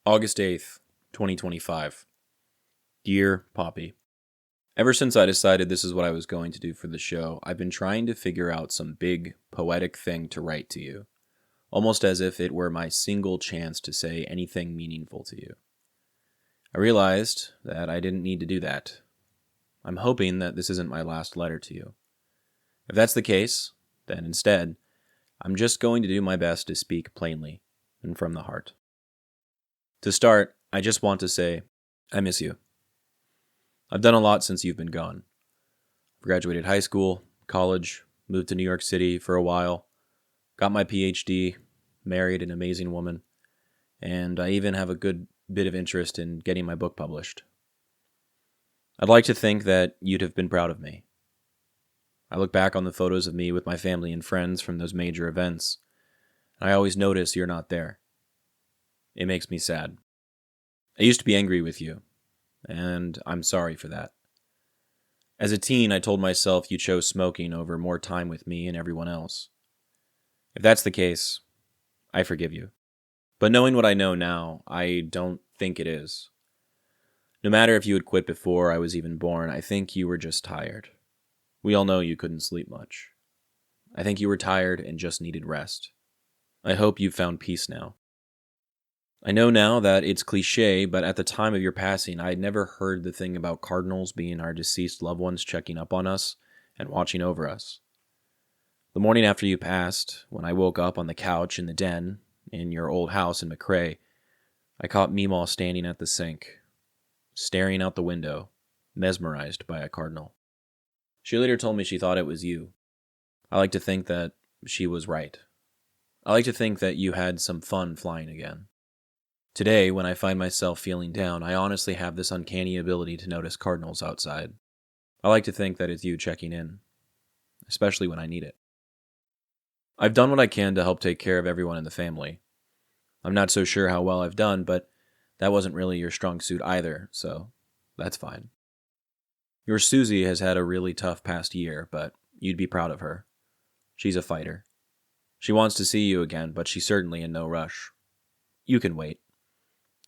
August 8th, 2025. Dear Popi, ever since I decided this is what I was going to do for the show, I've been trying to figure out some big, poetic thing to write to you, almost as if it were my single chance to say anything meaningful to you. I realized that I didn't need to do that. I'm hoping that this isn't my last letter to you. If that's the case, then instead, I'm just going to do my best to speak plainly and from the heart. To start, I just want to say, I miss you. I've done a lot since you've been gone. I've graduated high school, college, moved to New York City for a while, got my PhD, married an amazing woman, and I even have a good bit of interest in getting my book published. I'd like to think that you'd have been proud of me. I look back on the photos of me with my family and friends from those major events, and I always notice you're not there. It makes me sad. I used to be angry with you, and I'm sorry for that. As a teen, I told myself you chose smoking over more time with me and everyone else. If that's the case, I forgive you. But knowing what I know now, I don't think it is. No matter if you had quit before I was even born, I think you were just tired. We all know you couldn't sleep much. I think you were tired and just needed rest. I hope you've found peace now. I know now that it's cliche, but at the time of your passing, I had never heard the thing about cardinals being our deceased loved ones checking up on us and watching over us. The morning after you passed, when I woke up on the couch in the den in your old house in McRae, I caught Mema standing at the sink, staring out the window, mesmerized by a cardinal. She later told me she thought it was you. I like to think that she was right. I like to think that you had some fun flying again. Today, when I find myself feeling down, I honestly have this uncanny ability to notice cardinals outside. I like to think that it's you checking in, especially when I need it. I've done what I can to help take care of everyone in the family. I'm not so sure how well I've done, but that wasn't really your strong suit either, so that's fine. Your Suzie has had a really tough past year, but you'd be proud of her. She's a fighter. She wants to see you again, but she's certainly in no rush. You can wait.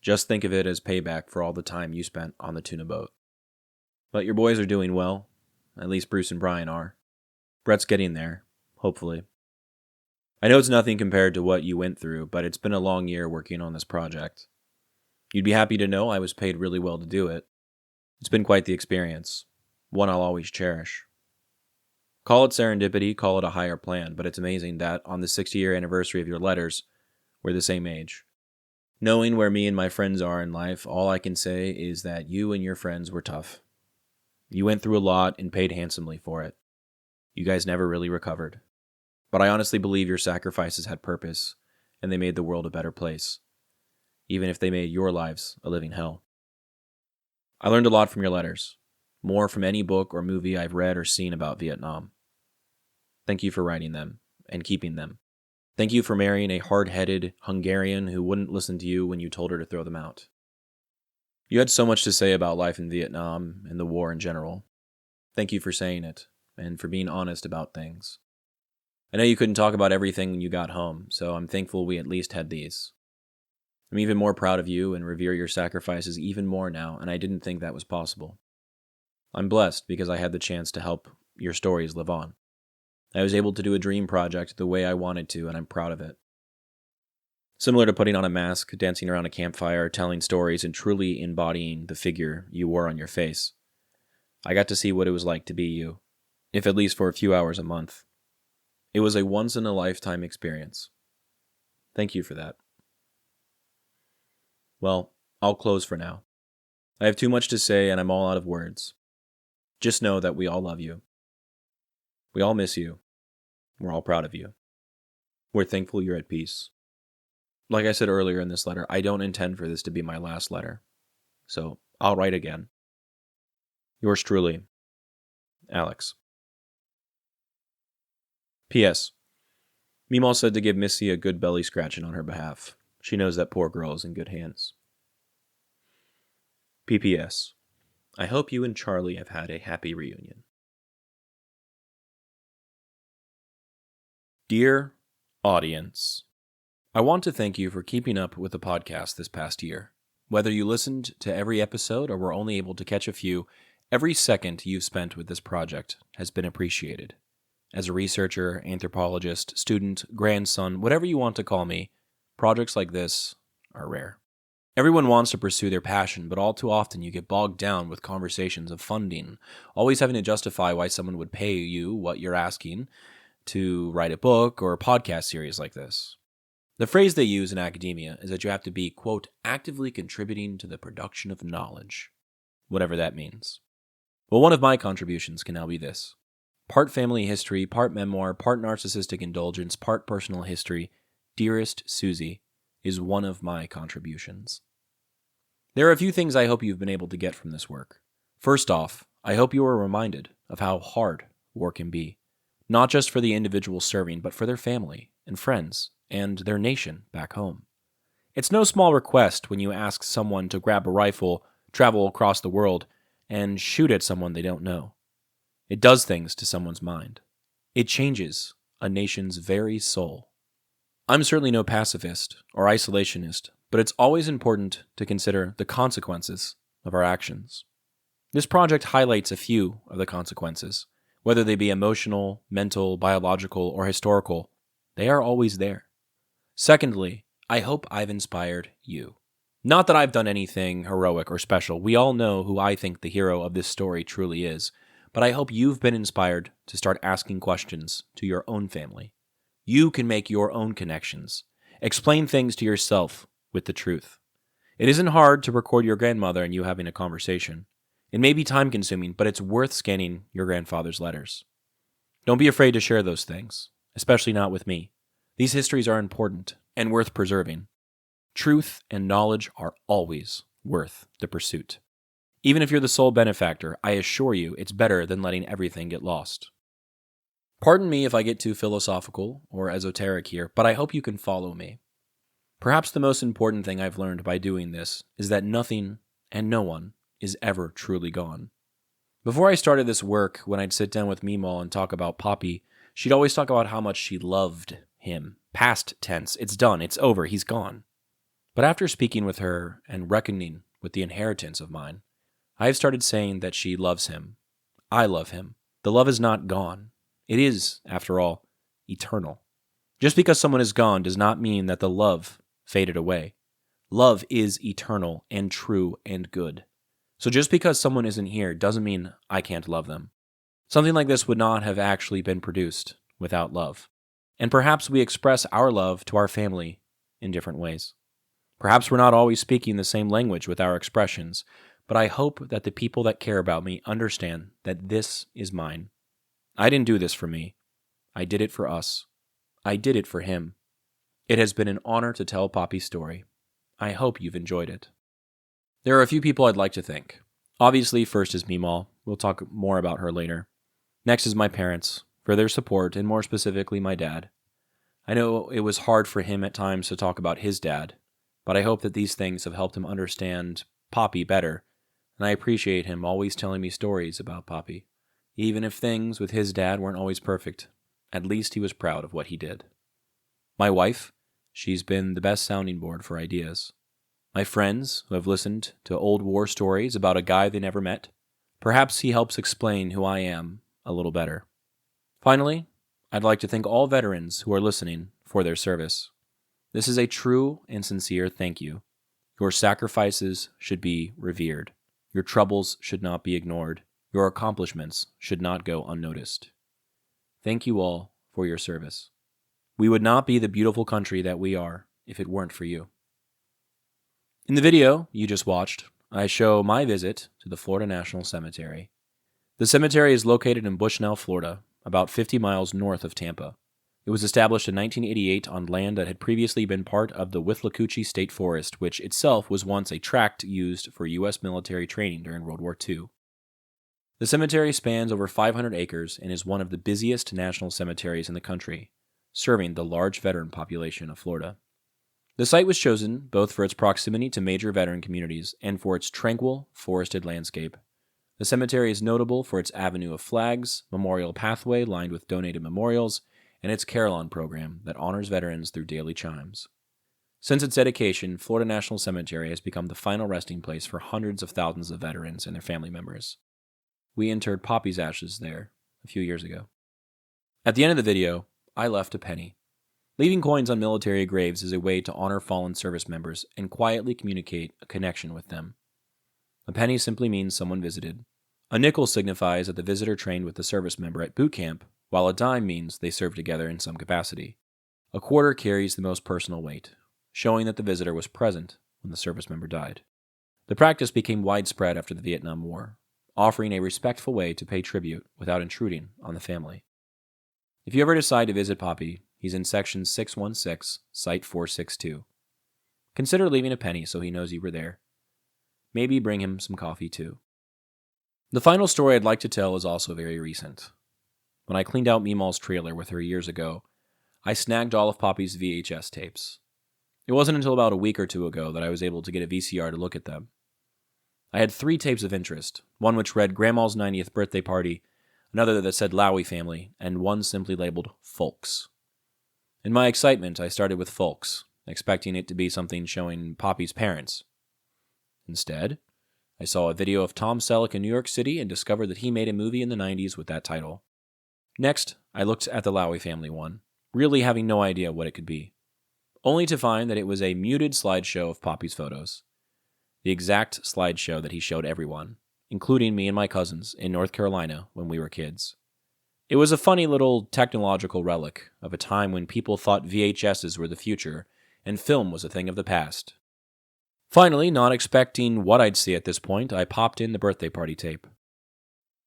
Just think of it as payback for all the time you spent on the tuna boat. But your boys are doing well. At least Bruce and Brian are. Brett's getting there, hopefully. I know it's nothing compared to what you went through, but it's been a long year working on this project. You'd be happy to know I was paid really well to do it. It's been quite the experience, one I'll always cherish. Call it serendipity, call it a higher plan, but it's amazing that on the 60-year anniversary of your letters, we're the same age. Knowing where me and my friends are in life, all I can say is that you and your friends were tough. You went through a lot and paid handsomely for it. You guys never really recovered. But I honestly believe your sacrifices had purpose, and they made the world a better place, even if they made your lives a living hell. I learned a lot from your letters, more from any book or movie I've read or seen about Vietnam. Thank you for writing them and keeping them. Thank you for marrying a hard-headed Hungarian who wouldn't listen to you when you told her to throw them out. You had so much to say about life in Vietnam and the war in general. Thank you for saying it, and for being honest about things. I know you couldn't talk about everything when you got home, so I'm thankful we at least had these. I'm even more proud of you and revere your sacrifices even more now, and I didn't think that was possible. I'm blessed because I had the chance to help your stories live on. I was able to do a dream project the way I wanted to, and I'm proud of it. Similar to putting on a mask, dancing around a campfire, telling stories, and truly embodying the figure you wore on your face, I got to see what it was like to be you, if at least for a few hours a month. It was a once-in-a-lifetime experience. Thank you for that. Well, I'll close for now. I have too much to say, and I'm all out of words. Just know that we all love you. We all miss you. We're all proud of you. We're thankful you're at peace. Like I said earlier in this letter, I don't intend for this to be my last letter. So I'll write again. Yours truly, Alex. P.S. Mema said to give Missy a good belly scratching on her behalf. She knows that poor girl is in good hands. P.P.S. I hope you and Charlie have had a happy reunion. Dear audience, I want to thank you for keeping up with the podcast this past year. Whether you listened to every episode or were only able to catch a few, every second you've spent with this project has been appreciated. As a researcher, anthropologist, student, grandson, whatever you want to call me, projects like this are rare. Everyone wants to pursue their passion, but all too often you get bogged down with conversations of funding, always having to justify why someone would pay you what you're asking to write a book or a podcast series like this. The phrase they use in academia is that you have to be, quote, actively contributing to the production of knowledge, whatever that means. Well, one of my contributions can now be this. Part family history, part memoir, part narcissistic indulgence, part personal history, Dearest Suzie is one of my contributions. There are a few things I hope you've been able to get from this work. First off, I hope you are reminded of how hard war can be, not just for the individual serving, but for their family and friends and their nation back home. It's no small request when you ask someone to grab a rifle, travel across the world, and shoot at someone they don't know. It does things to someone's mind. It changes a nation's very soul. I'm certainly no pacifist or isolationist, but it's always important to consider the consequences of our actions. This project highlights a few of the consequences, whether they be emotional, mental, biological, or historical. They are always there. Secondly, I hope I've inspired you. Not that I've done anything heroic or special. We all know who I think the hero of this story truly is, but I hope you've been inspired to start asking questions to your own family. You can make your own connections. Explain things to yourself with the truth. It isn't hard to record your grandmother and you having a conversation. It may be time-consuming, but it's worth scanning your grandfather's letters. Don't be afraid to share those things, especially not with me. These histories are important and worth preserving. Truth and knowledge are always worth the pursuit. Even if you're the sole benefactor, I assure you it's better than letting everything get lost. Pardon me if I get too philosophical or esoteric here, but I hope you can follow me. Perhaps the most important thing I've learned by doing this is that nothing and no one is ever truly gone. Before I started this work, when I'd sit down with Mema and talk about Popi, she'd always talk about how much she loved him. Past tense, it's done, it's over, he's gone. But after speaking with her and reckoning with the inheritance of mine, I have started saying that she loves him. I love him. The love is not gone. It is, after all, eternal. Just because someone is gone does not mean that the love faded away. Love is eternal and true and good. So just because someone isn't here doesn't mean I can't love them. Something like this would not have actually been produced without love. And perhaps we express our love to our family in different ways. Perhaps we're not always speaking the same language with our expressions, but I hope that the people that care about me understand that this is mine. I didn't do this for me. I did it for us. I did it for him. It has been an honor to tell Popi's story. I hope you've enjoyed it. There are a few people I'd like to thank. Obviously, first is Mema. We'll talk more about her later. Next is my parents, for their support, and more specifically, my dad. I know it was hard for him at times to talk about his dad, but I hope that these things have helped him understand Popi better, and I appreciate him always telling me stories about Popi. Even if things with his dad weren't always perfect, at least he was proud of what he did. My wife, she's been the best sounding board for ideas. My friends, who have listened to old war stories about a guy they never met, perhaps he helps explain who I am a little better. Finally, I'd like to thank all veterans who are listening for their service. This is a true and sincere thank you. Your sacrifices should be revered. Your troubles should not be ignored. Your accomplishments should not go unnoticed. Thank you all for your service. We would not be the beautiful country that we are if it weren't for you. In the video you just watched, I show my visit to the Florida National Cemetery. The cemetery is located in Bushnell, Florida, about 50 miles north of Tampa. It was established in 1988 on land that had previously been part of the Withlacoochee State Forest, which itself was once a tract used for U.S. military training during World War II. The cemetery spans over 500 acres and is one of the busiest national cemeteries in the country, serving the large veteran population of Florida. The site was chosen both for its proximity to major veteran communities and for its tranquil, forested landscape. The cemetery is notable for its avenue of flags, memorial pathway lined with donated memorials, and its carillon program that honors veterans through daily chimes. Since its dedication, Florida National Cemetery has become the final resting place for hundreds of thousands of veterans and their family members. We interred Popi's ashes there a few years ago. At the end of the video, I left a penny. Leaving coins on military graves is a way to honor fallen service members and quietly communicate a connection with them. A penny simply means someone visited. A nickel signifies that the visitor trained with the service member at boot camp, while a dime means they served together in some capacity. A quarter carries the most personal weight, showing that the visitor was present when the service member died. The practice became widespread after the Vietnam War, offering a respectful way to pay tribute without intruding on the family. If you ever decide to visit Popi, he's in section 616, site 462. Consider leaving a penny so he knows you were there. Maybe bring him some coffee too. The final story I'd like to tell is also very recent. When I cleaned out Mema's trailer with her years ago, I snagged all of Popi's VHS tapes. It wasn't until about a week or two ago that I was able to get a VCR to look at them. I had 3 tapes of interest, one which read Grandma's 90th birthday party, another that said Lowy family, and one simply labeled Folks. In my excitement, I started with Folks, expecting it to be something showing Popi's parents. Instead, I saw a video of Tom Selleck in New York City and discovered that he made a movie in the 90s with that title. Next, I looked at the Lowy family one, really having no idea what it could be, only to find that it was a muted slideshow of Popi's photos. The exact slideshow that he showed everyone, including me and my cousins in North Carolina when we were kids. It was a funny little technological relic of a time when people thought VHSs were the future and film was a thing of the past. Finally, not expecting what I'd see at this point, I popped in the birthday party tape.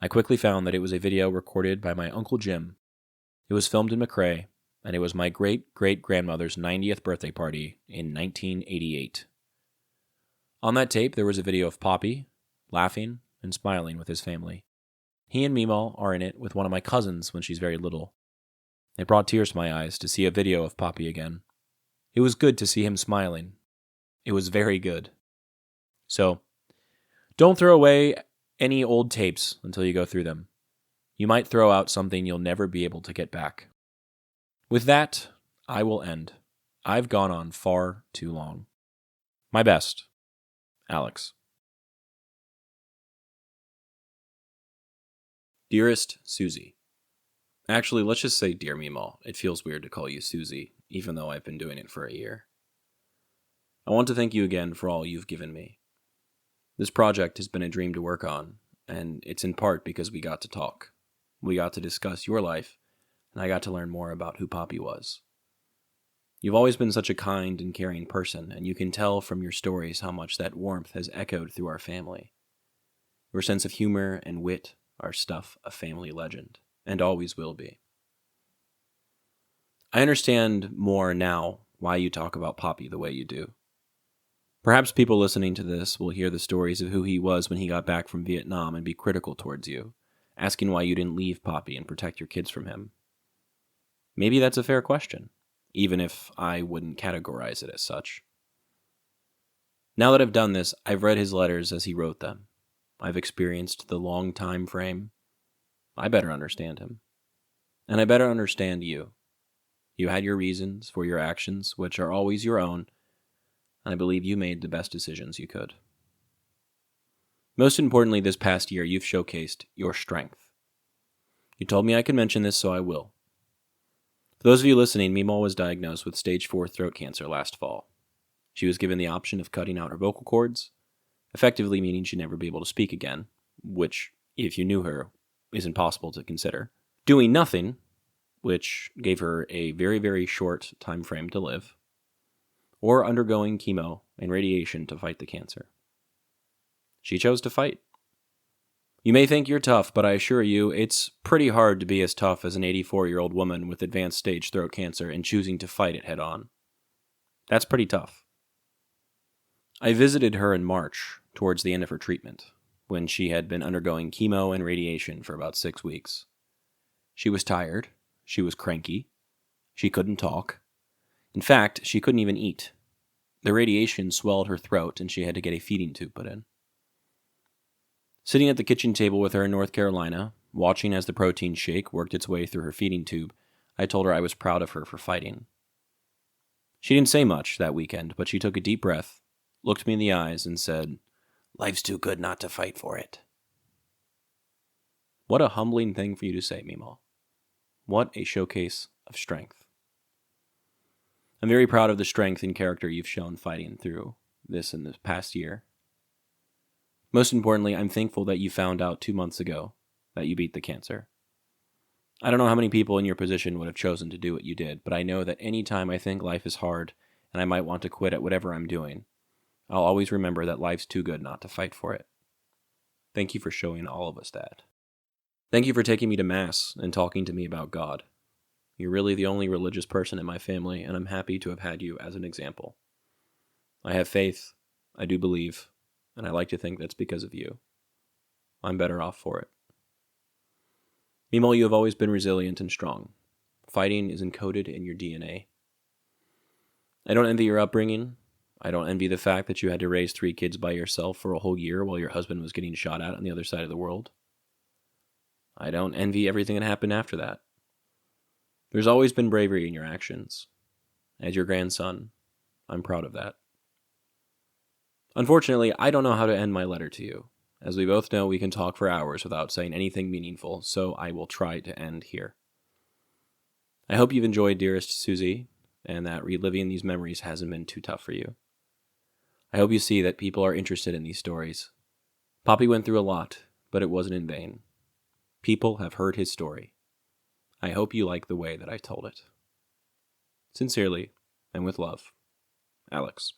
I quickly found that it was a video recorded by my Uncle Jim. It was filmed in McRae, and it was my great-great-grandmother's 90th birthday party in 1988. On that tape, there was a video of Popi, laughing and smiling with his family. He and Mema are in it with one of my cousins when she's very little. It brought tears to my eyes to see a video of Popi again. It was good to see him smiling. It was very good. So, don't throw away any old tapes until you go through them. You might throw out something you'll never be able to get back. With that, I will end. I've gone on far too long. My best, Alex. Dearest Suzie. Actually, let's just say Dear Mema. It feels weird to call you Suzie, even though I've been doing it for a year. I want to thank you again for all you've given me. This project has been a dream to work on, and it's in part because we got to talk. We got to discuss your life, and I got to learn more about who Popi was. You've always been such a kind and caring person, and you can tell from your stories how much that warmth has echoed through our family. Your sense of humor and wit are stuff of family legend, and always will be. I understand more now why you talk about Popi the way you do. Perhaps people listening to this will hear the stories of who he was when he got back from Vietnam and be critical towards you, asking why you didn't leave Popi and protect your kids from him. Maybe that's a fair question, even if I wouldn't categorize it as such. Now that I've done this, I've read his letters as he wrote them. I've experienced the long time frame. I better understand him. And I better understand you. You had your reasons for your actions, which are always your own, and I believe you made the best decisions you could. Most importantly, this past year, you've showcased your strength. You told me I could mention this, so I will. For those of you listening, Mema was diagnosed with stage 4 throat cancer last fall. She was given the option of cutting out her vocal cords, effectively meaning she'd never be able to speak again, which, if you knew her, is impossible to consider. Doing nothing, which gave her a very, very short time frame to live, or undergoing chemo and radiation to fight the cancer. She chose to fight. You may think you're tough, but I assure you, it's pretty hard to be as tough as an 84-year-old woman with advanced stage throat cancer and choosing to fight it head on. That's pretty tough. I visited her in March, towards the end of her treatment, when she had been undergoing chemo and radiation for about 6 weeks. She was tired. She was cranky. She couldn't talk. In fact, she couldn't even eat. The radiation swelled her throat, and she had to get a feeding tube put in. Sitting at the kitchen table with her in North Carolina, watching as the protein shake worked its way through her feeding tube, I told her I was proud of her for fighting. She didn't say much that weekend, but she took a deep breath, looked me in the eyes, and said, "Life's too good not to fight for it." What a humbling thing for you to say, Mema. What a showcase of strength. I'm very proud of the strength and character you've shown fighting through this in this past year. Most importantly, I'm thankful that you found out 2 months ago that you beat the cancer. I don't know how many people in your position would have chosen to do what you did, but I know that any time I think life is hard and I might want to quit at whatever I'm doing, I'll always remember that life's too good not to fight for it. Thank you for showing all of us that. Thank you for taking me to Mass and talking to me about God. You're really the only religious person in my family, and I'm happy to have had you as an example. I have faith, I do believe, and I like to think that's because of you. I'm better off for it. Mema, you have always been resilient and strong. Fighting is encoded in your DNA. I don't envy your upbringing. I don't envy the fact that you had to raise 3 kids by yourself for a whole year while your husband was getting shot at on the other side of the world. I don't envy everything that happened after that. There's always been bravery in your actions. As your grandson, I'm proud of that. Unfortunately, I don't know how to end my letter to you. As we both know, we can talk for hours without saying anything meaningful, so I will try to end here. I hope you've enjoyed Dearest Suzie, and that reliving these memories hasn't been too tough for you. I hope you see that people are interested in these stories. Popi went through a lot, but it wasn't in vain. People have heard his story. I hope you like the way that I told it. Sincerely, and with love, Alex.